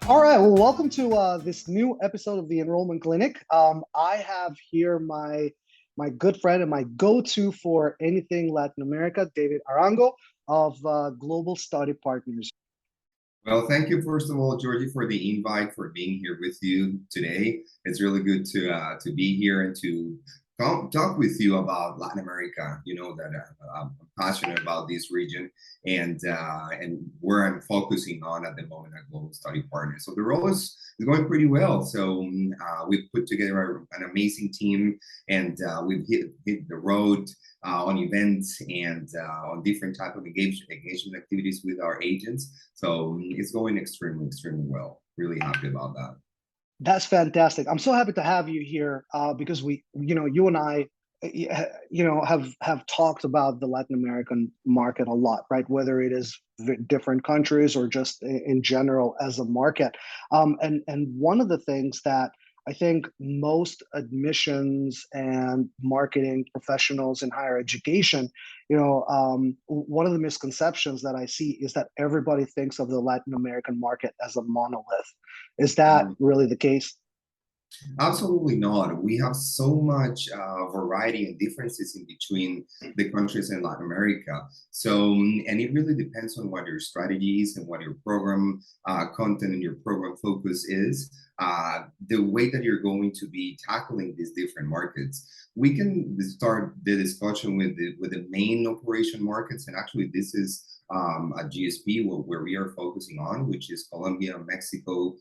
All right, well, welcome to this new episode of the Enrollment Clinic. I have here my good friend and my go-to for anything Latin America, David Arango of Global Study Partners. Well, thank you, first of all, Georgie, for the invite, for being here with you today. It's really good to be here and to talk with you about Latin America. You know that I'm passionate about this region and where I'm focusing on at the moment at Global Study Partners. So the role is going pretty well. So we've put together an amazing team, and we've hit the road on events and on different type of engagement activities with our agents. So it's going extremely well. Really happy about that. That's fantastic. I'm so happy to have you here because you and I, have talked about the Latin American market a lot, right? Whether it is different countries or just in general as a market. And one of the things that I think most admissions and marketing professionals in higher education, one of the misconceptions that I see is that everybody thinks of the Latin American market as a monolith. Is that Um, really the case? Absolutely not. We have so much variety and differences in between the countries in Latin America. So, and it really depends on what your strategy is and what your program content and your program focus is. The way that you're going to be tackling these different markets. We can start the discussion with the main operation markets, and actually, this is a GSP where we are focusing on, which is Colombia, Mexico,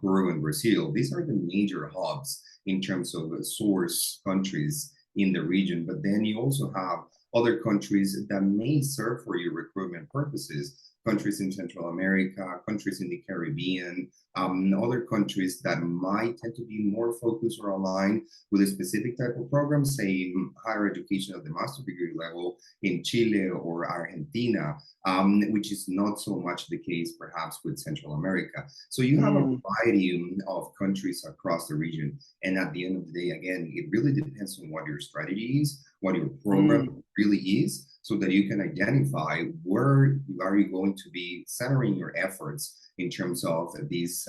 Peru, and Brazil. These are the major hubs in terms of source countries in the region. But then you also have other countries that may serve for your recruitment purposes. Countries in Central America, countries in the Caribbean, other countries that might tend to be more focused or aligned with a specific type of program, say higher education at the master degree level in Chile or Argentina, which is not so much the case perhaps with Central America. So you have a Mm, variety of countries across the region. And at the end of the day, again, it really depends on what your strategy is, what your mm, program really is, so that you can identify where are you going to be centering your efforts in terms of these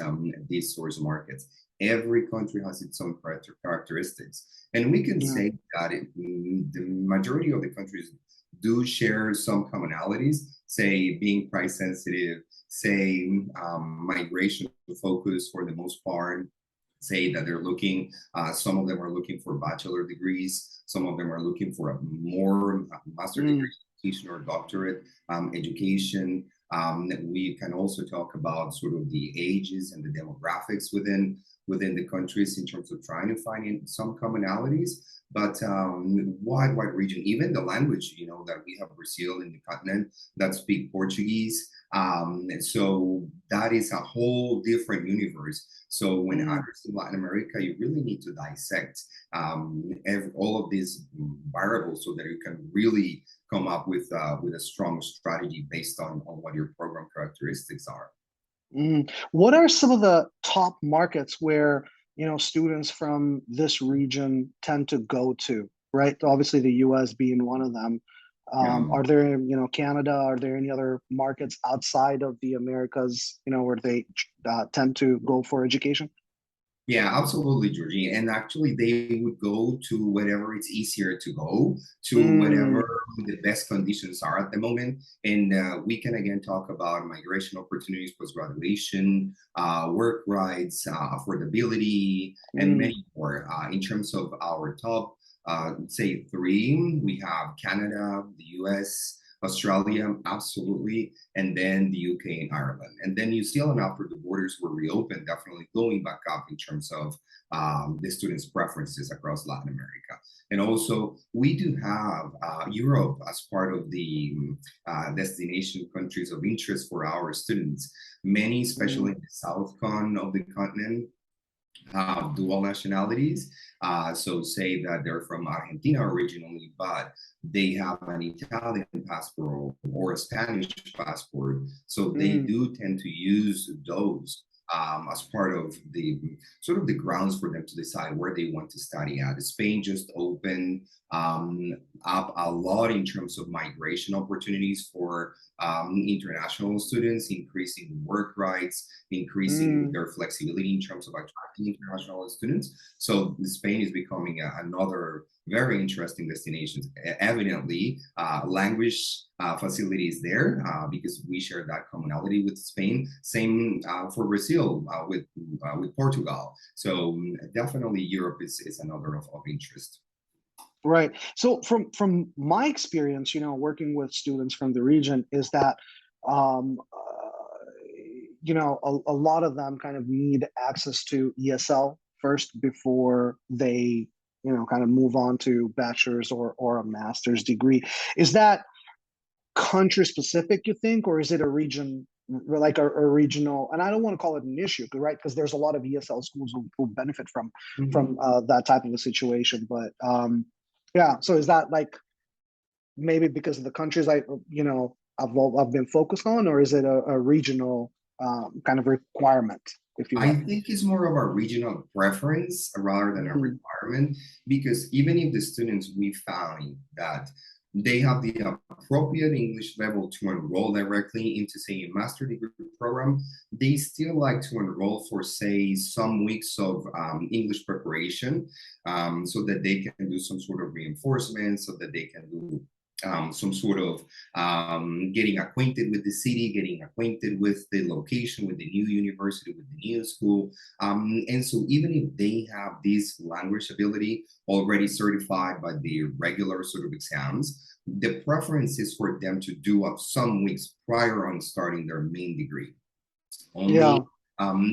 source markets. Every country has its own characteristics. And we can yeah. say that the majority of the countries do share some commonalities, say being price sensitive, say migration focus for the most part, say that they're looking, some of them are looking for bachelor degrees, some of them are looking for a more master degree Mm, education or doctorate education. We can also talk about sort of the ages and the demographics within the countries in terms of trying to find some commonalities. But wide region, even the language, that we have Brazil in the continent that speak Portuguese. So that is a whole different universe. So when mm. addressing Latin America, you really need to dissect all of these variables so that you can really come up with a strong strategy based on what your program characteristics are. What are some of the top markets where students from this region tend to go to, right? Obviously, the U.S. being one of them. Yeah. Are there, Canada? Are there any other markets outside of the Americas, where they tend to go for education? Yeah, absolutely, Georgie. And actually, they would go to wherever it's easier to go, to whatever Mm, the best conditions are at the moment. And we can again talk about migration opportunities, post graduation, work rights, affordability, and mm, many more. In terms of our top, say three, we have Canada, the US, Australia, absolutely, and then the UK and Ireland. And then New Zealand, after the borders were reopened, definitely going back up in terms of the students' preferences across Latin America. And also, we do have Europe as part of the destination countries of interest for our students. Many, especially mm, in the south con of the continent, have dual nationalities. So say that they're from Argentina originally, but they have an Italian passport or a Spanish passport. So they mm, do tend to use those as part of the sort of the grounds for them to decide where they want to study at. Spain just opened up a lot in terms of migration opportunities for international students, increasing work rights, increasing Mm, their flexibility in terms of attracting international students. So Spain is becoming another very interesting destination. Evidently, language facilities there because we share that commonality with Spain. Same for Brazil with Portugal. So definitely Europe is another of interest. right. So from my experience, working with students from the region, is that um, a lot of them kind of need access to ESL first before they kind of move on to bachelor's or a master's degree. Is that country specific, you think, or is it a region, like a regional? And I don't want to call it an issue, right? Because there's a lot of ESL schools who benefit from Mhm. that type of a situation. But yeah, so is that like maybe because of the countries I've been focused on, or is it a regional kind of requirement, if you I will? think it's more of a regional preference rather than a Mm, requirement, because even if the students we find that they have the appropriate English level to enroll directly into, say, a master degree program, they still like to enroll for, say, some weeks of English preparation so that they can do some sort of reinforcement, so that they can do some sort of getting acquainted with the city, getting acquainted with the location, with the new university, with the new school. And so even if they have this language ability already certified by the regular sort of exams, the preference is for them to do up some weeks prior on starting their main degree. Only yeah.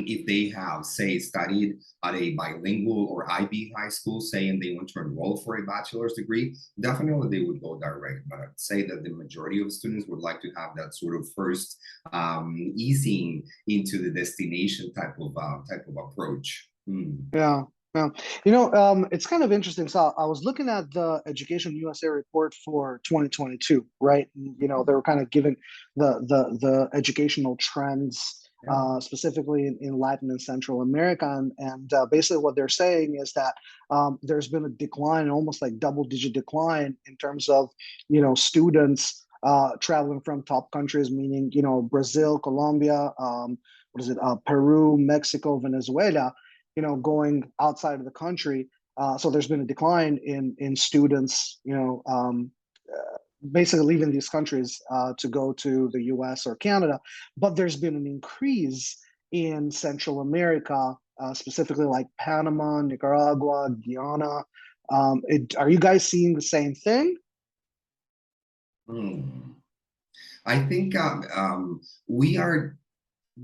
if they have, say, studied at a bilingual or IB high school, say, and they want to enroll for a bachelor's degree, definitely they would go direct. But I'd say that the majority of students would like to have that sort of first easing into the destination type of approach. Hmm. Yeah, yeah. It's kind of interesting. So I was looking at the Education USA report for 2022, right? And, they were kind of giving the educational trends, Yeah. specifically in Latin and Central America, and basically what they're saying is that there's been a decline, almost like double-digit decline in terms of students traveling from top countries, meaning Brazil, Colombia, what is it, Peru, Mexico, Venezuela, going outside of the country. So there's been a decline in students, basically leaving these countries to go to the U.S. or Canada. But there's been an increase in Central America, specifically like Panama, Nicaragua, Guyana. Are you guys seeing the same thing? Hmm. I think we are.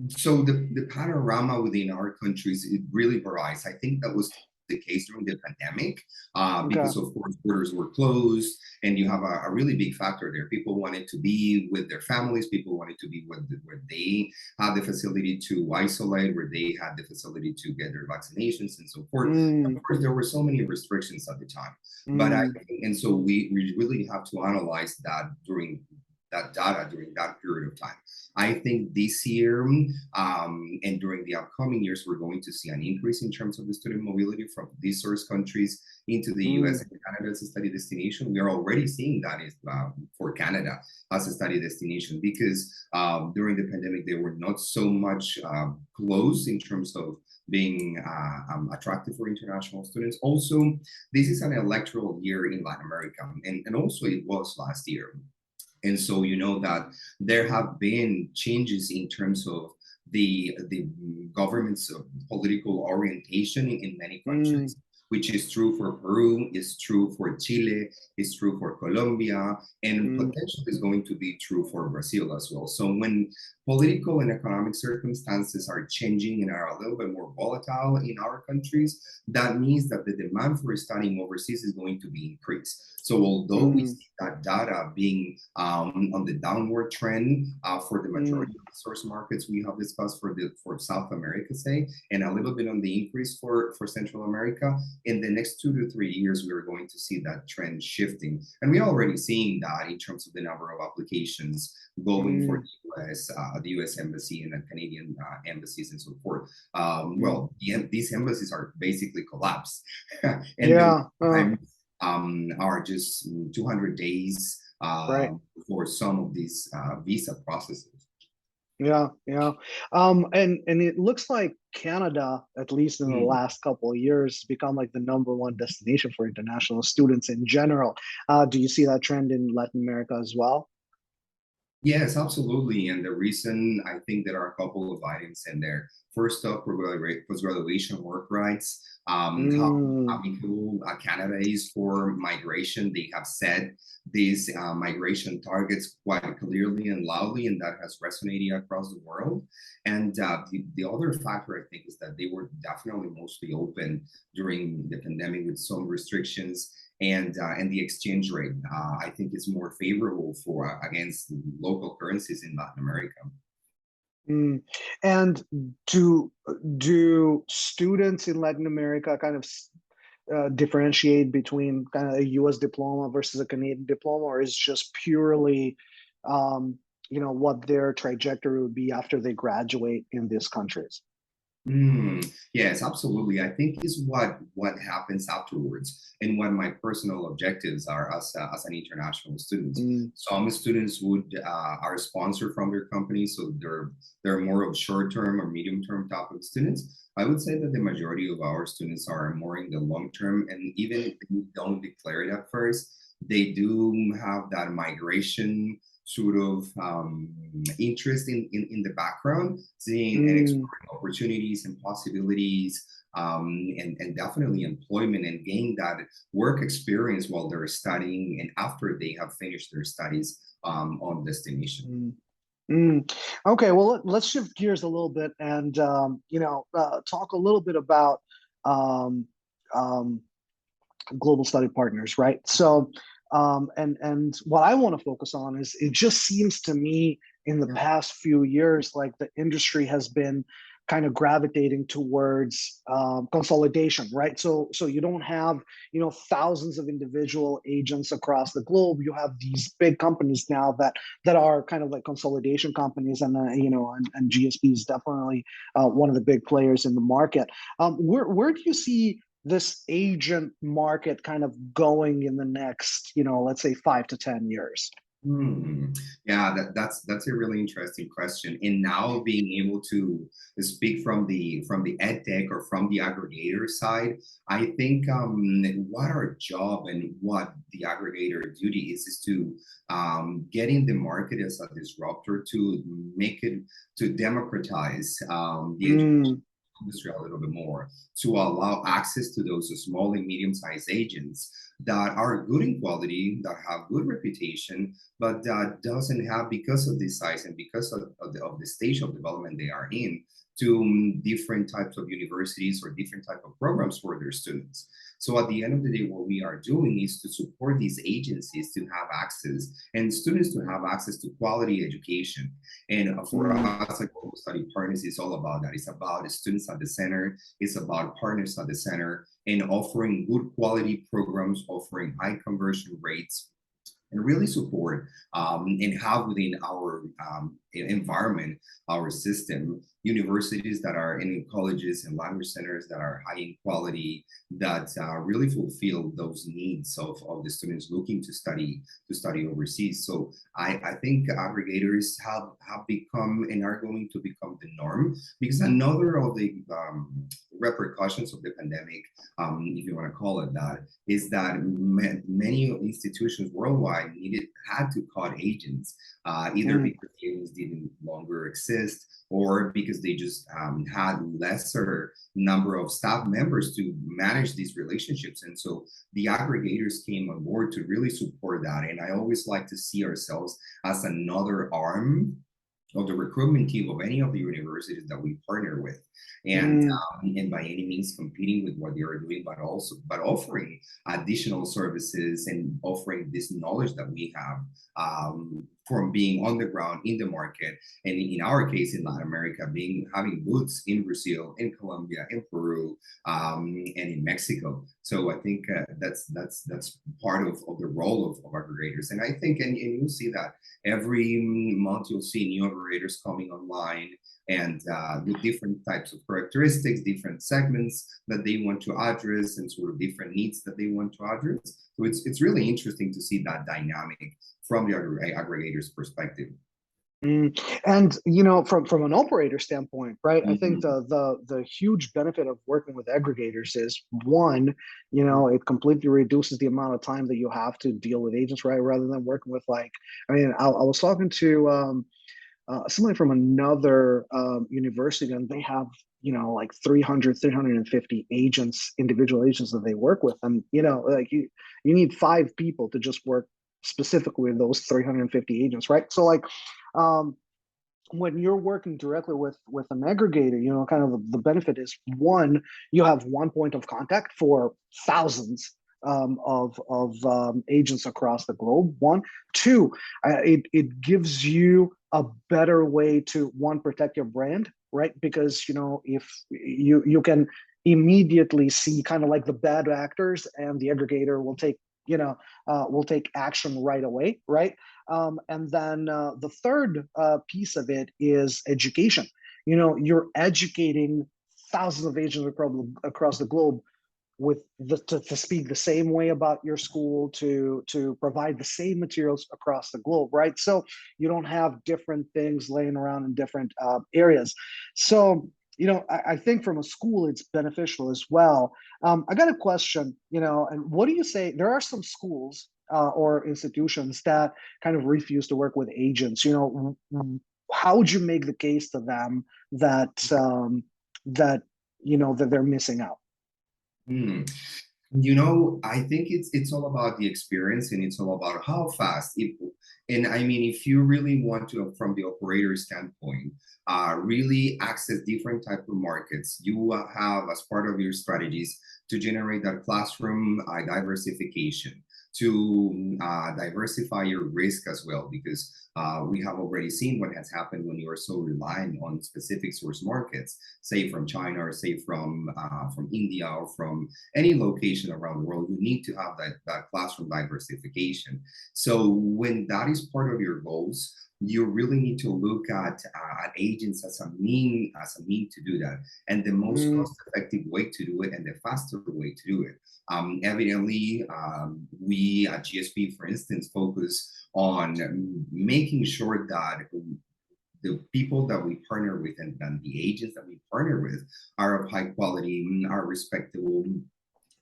So the panorama within our countries, it really varies. I think that was the case during the pandemic, Okay. because of course borders were closed, and you have a really big factor there. People wanted to be with their families. People wanted to be where they had the facility to isolate, where they had the facility to get their vaccinations and so forth. Of Mm, course, there were so many restrictions at the time, but mm, and so we really have to analyze that during that data during that period of time. I think this year and during the upcoming years, we're going to see an increase in terms of the student mobility from these source countries into the US mm, and Canada as a study destination. We are already seeing that is for Canada as a study destination, because during the pandemic, they were not so much close in terms of being attractive for international students. Also, this is an electoral year in Latin America, and also it was last year. And so you know that there have been changes in terms of the government's political orientation in many mm, countries, which is true for Peru, is true for Chile, is true for Colombia, and mm, potentially is going to be true for Brazil as well. So when political and economic circumstances are changing and are a little bit more volatile in our countries, that means that the demand for studying overseas is going to be increased. So although we mm, see that data being on the downward trend for the mm, majority of the source markets we have discussed for South America, say, and a little bit on the increase for Central America, in the next 2 to 3 years, we're going to see that trend shifting. And we're already seeing that in terms of the number of applications going for the US Embassy and the Canadian embassies and so forth. These embassies are basically collapsed. And Yeah. the times are just 200 days Right. for some of these visa processes. Yeah, yeah. And it looks like Canada, at least in the Mm. last couple of years, become like the #1 destination for international students in general. Do you see that trend in Latin America as well? Yes, absolutely. And the reason, I think there are a couple of items in there. First up, post-graduation work rights. How Mm, amicable Canada is for migration. They have set these migration targets quite clearly and loudly, and that has resonated across the world. And the other factor, I think, is that they were definitely mostly open during the pandemic with some restrictions, and the exchange rate, I think, is more favorable for against local currencies in Latin America. mm. And do do students in Latin America kind of differentiate between kind of a U.S. diploma versus a Canadian diploma, or is just purely, um, what their trajectory would be after they graduate in these countries? Yes, absolutely. I think is what happens afterwards, and what my personal objectives are as an international student. Mm, Some students would are sponsored from their company, so they're more of short term or medium term type of students. I would say that the majority of our students are more in the long term, and even if they don't declare it at first, they do have that migration sort of interest in the background, seeing and mm. exploring opportunities and possibilities, and definitely employment, and gain that work experience while they're studying and after they have finished their studies on destination. Mm, mm. Okay, well, let's shift gears a little bit and talk a little bit about um, um, global study partners, right? So, and what I want to focus on is it just seems to me in the Yeah. past few years like the industry has been kind of gravitating towards consolidation, right? So you don't have thousands of individual agents across the globe. You have these big companies now that are kind of like consolidation companies, and and GSP is definitely one of the big players in the market. Where do you see this agent market kind of going in the next, let's say 5 to 10 years? Hmm. Yeah, that's a really interesting question. And now being able to speak from the ed tech or from the aggregator side, I think what our job and what the aggregator duty is to get in the market as a disruptor, to make it, to democratize the education Mm, industry a little bit more, to allow access to those small and medium-sized agents that are good in quality, that have good reputation, but that doesn't have, because of the size and because of the stage of development they are in, to different types of universities or different type of programs for their students. So at the end of the day, what we are doing is to support these agencies to have access, and students to have access to quality education. And for mm, us at Global Study Partners, it's all about that. It's about students at the center. It's about partners at the center, and offering good quality programs, offering high conversion rates, and really support and have within our environment, our system, universities that are in colleges and language centers that are high in quality, that really fulfill those needs of the students looking to study overseas. So I think aggregators have become and are going to become the norm, because another of the repercussions of the pandemic, if you want to call it that, is that many institutions worldwide had to cut agents, either mm, because the agents didn't longer exist, or because they just had lesser number of staff members to manage these relationships. And so the aggregators came on board to really support that. And I always like to see ourselves as another arm of the recruitment team of any of the universities that we partner with, mm, and by any means competing with what they are doing, but offering additional services and offering this knowledge that we have, from being on the ground in the market, and in our case in Latin America, having booths in Brazil, in Colombia, in Peru, and in Mexico. So I think that's part of the role of aggregators. And I think, and you'll see that every month you'll see new aggregators coming online, and with different types of characteristics, different segments that they want to address, and sort of different needs that they want to address. So it's really interesting to see that dynamic from the aggregator's perspective. And from an operator standpoint, right? I think the huge benefit of working with aggregators is, one, it completely reduces the amount of time that you have to deal with agents, right? Rather than working with I was talking to somebody from another university, and they have 300, 350 agents, individual agents that they work with, and you need 5 people to just work specifically with those 350 agents, right? So when you're working directly with an aggregator, kind of the benefit is, one, you have one point of contact for thousands of agents across the globe. One, two, it gives you a better way to, one, protect your brand, right? Because if you can immediately see kind of like the bad actors, and the aggregator will take action right away, right? And then the third piece of it is education. You're educating thousands of agents across the globe to speak the same way about your school, to provide the same materials across the globe, right? So you don't have different things laying around in different areas. So I think from a school, it's beneficial as well. I got a question, and what do you say? There are some schools or institutions that kind of refuse to work with agents. How would you make the case to them that that they're missing out? Hmm. I think it's all about the experience, and it's all about how fast it. And I mean, if you really want to, from the operator standpoint, really access different type of markets, you have as part of your strategies to generate that classroom diversification, to diversify your risk as well, because we have already seen what has happened when you are so reliant on specific source markets, say from China, or say from India, or from any location around the world. You need to have that classroom diversification. So when that is part of your goals, you really need to look at agents as a mean to do that, and the most cost-effective way to do it, and the faster way to do it. Evidently, we at GSP, for instance, focus on making sure that the people that we partner with, and the agents that we partner with, are of high quality, are respectable,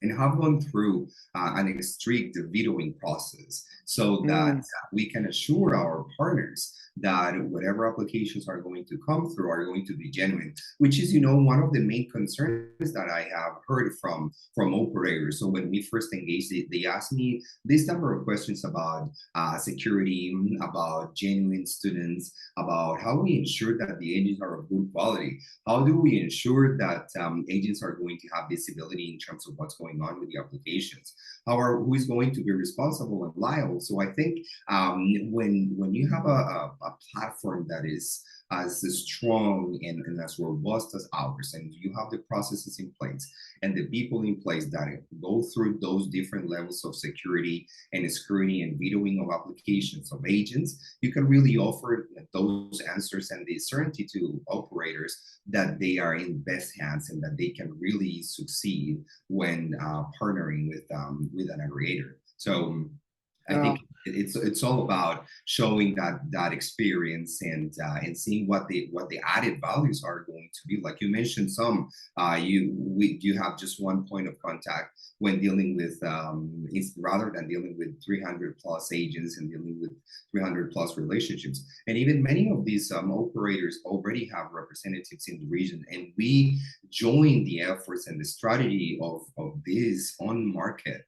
and have gone through an strict vetoing process, so that we can assure our partners that whatever applications are going to come through are going to be genuine, which is, one of the main concerns that I have heard from operators. So when we first engaged, they asked me this number of questions about security, about genuine students, about how we ensure that the agents are of good quality. How do we ensure that agents are going to have visibility in terms of what's going on with the applications? Who is going to be responsible and liable? So I think when you have a platform that is as strong and as robust as ours, and you have the processes in place and the people in place that go through those different levels of security and scrutiny and vetoing of applications of agents, you can really offer those answers and the certainty to operators that they are in best hands, and that they can really succeed when partnering with an aggregator. So I think it's all about showing that experience, and seeing what the added values are going to be. Like you mentioned, you have just one point of contact when dealing with rather than dealing with 300 plus agents and dealing with 300 plus relationships. And even many of these operators already have representatives in the region, and we join the efforts and the strategy of this on market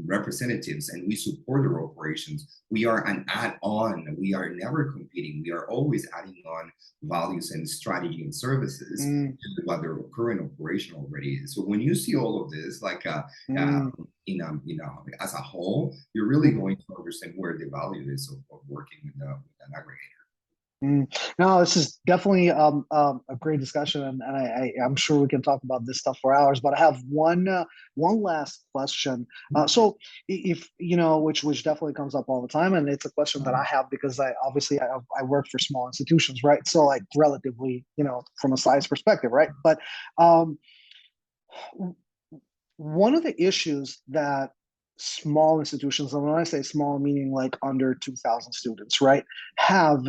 representatives and we support their operations, we are an add-on. We are never competing. We are always adding on values and strategy and services mm, to what their current operation already is. So when you see all of this, like mm, as a whole, you're really mm. going to understand where the value is of working with an aggregator. Mm. No, this is definitely a great discussion, and I'm sure we can talk about this stuff for hours. But I have one last question. So, if you know, which definitely comes up all the time, and it's a question that I have because I work for small institutions, right? So, like relatively, from a size perspective, right? But um, one of the issues that small institutions, and when I say small, meaning like under 2,000 students, right, have,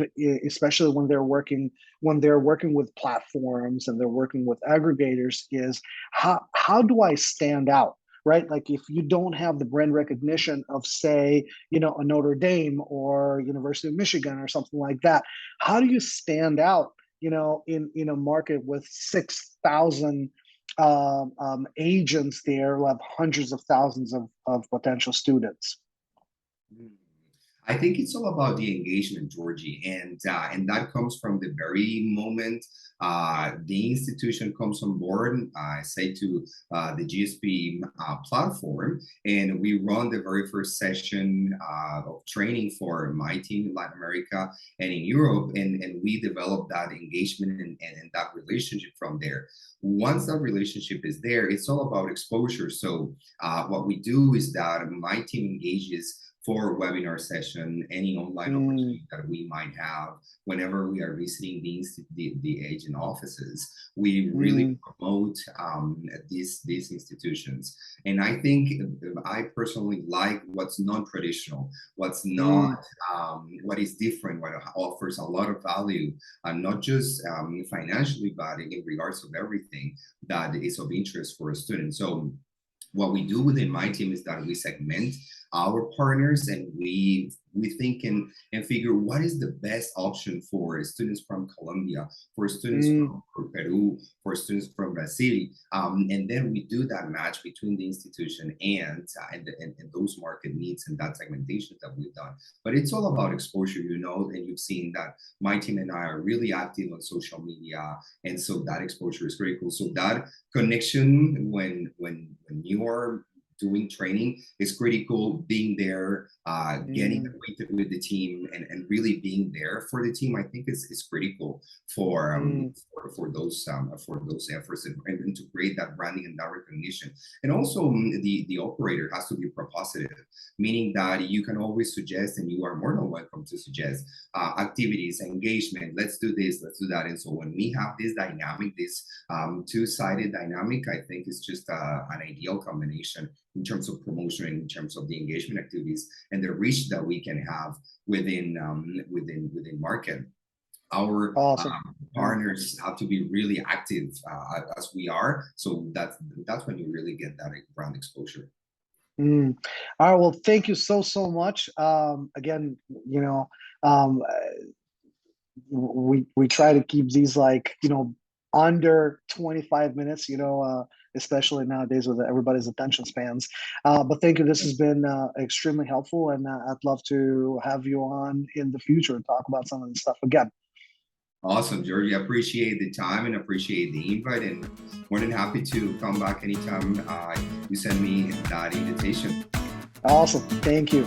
especially when they're working with platforms and they're working with aggregators, is how do I stand out? Right, like if you don't have the brand recognition of, say, a Notre Dame or University of Michigan or something like that, how do you stand out? In a market with 6,000 agents there who have hundreds of thousands of potential students. Mm. I think it's all about the engagement, Georgie, and that comes from the very moment the institution comes on board. I say to the GSP platform, and we run the very first session of training for my team in Latin America and in Europe, and we develop that engagement and that relationship from there. Once that relationship is there, it's all about exposure. So what we do is that my team engages for a webinar session, any online Mm, opportunity that we might have whenever we are visiting the agent offices. We really mm, promote these institutions. And I think I personally like what's non-traditional, what's not, mm, what is different, what offers a lot of value, not just financially, but in regards of everything that is of interest for a student. So what we do within my team is that we segment our partners and we think and figure what is the best option for students from Colombia, for students mm, from Peru, for students from Brazil, and then we do that match between the institution and those market needs and that segmentation that we've done. But it's all about exposure, and you've seen that my team and I are really active on social media, and so that exposure is critical. So that connection when you are doing training is critical. Being there, getting mm, acquainted with the team, and really being there for the team, I think is critical for mm, for those efforts and to create that branding and that recognition. And also, the operator has to be propositive, meaning that you can always suggest, and you are more than welcome to suggest activities, engagement. Let's do this, let's do that. And so when we have this dynamic, this two-sided dynamic, I think it's just an ideal combination in terms of promotion, in terms of the engagement activities and the reach that we can have within market. Our awesome. Mm, partners have to be really active as we are, so that's when you really get that brand exposure. mm. All right. Well, thank you so much. Again, we try to keep these like under 25 minutes. Especially nowadays with everybody's attention spans. But thank you. This has been extremely helpful, and I'd love to have you on in the future and talk about some of this stuff again. Awesome, Georgie. I appreciate the time and appreciate the invite, and more than happy to come back anytime you send me that invitation. Awesome. Thank you.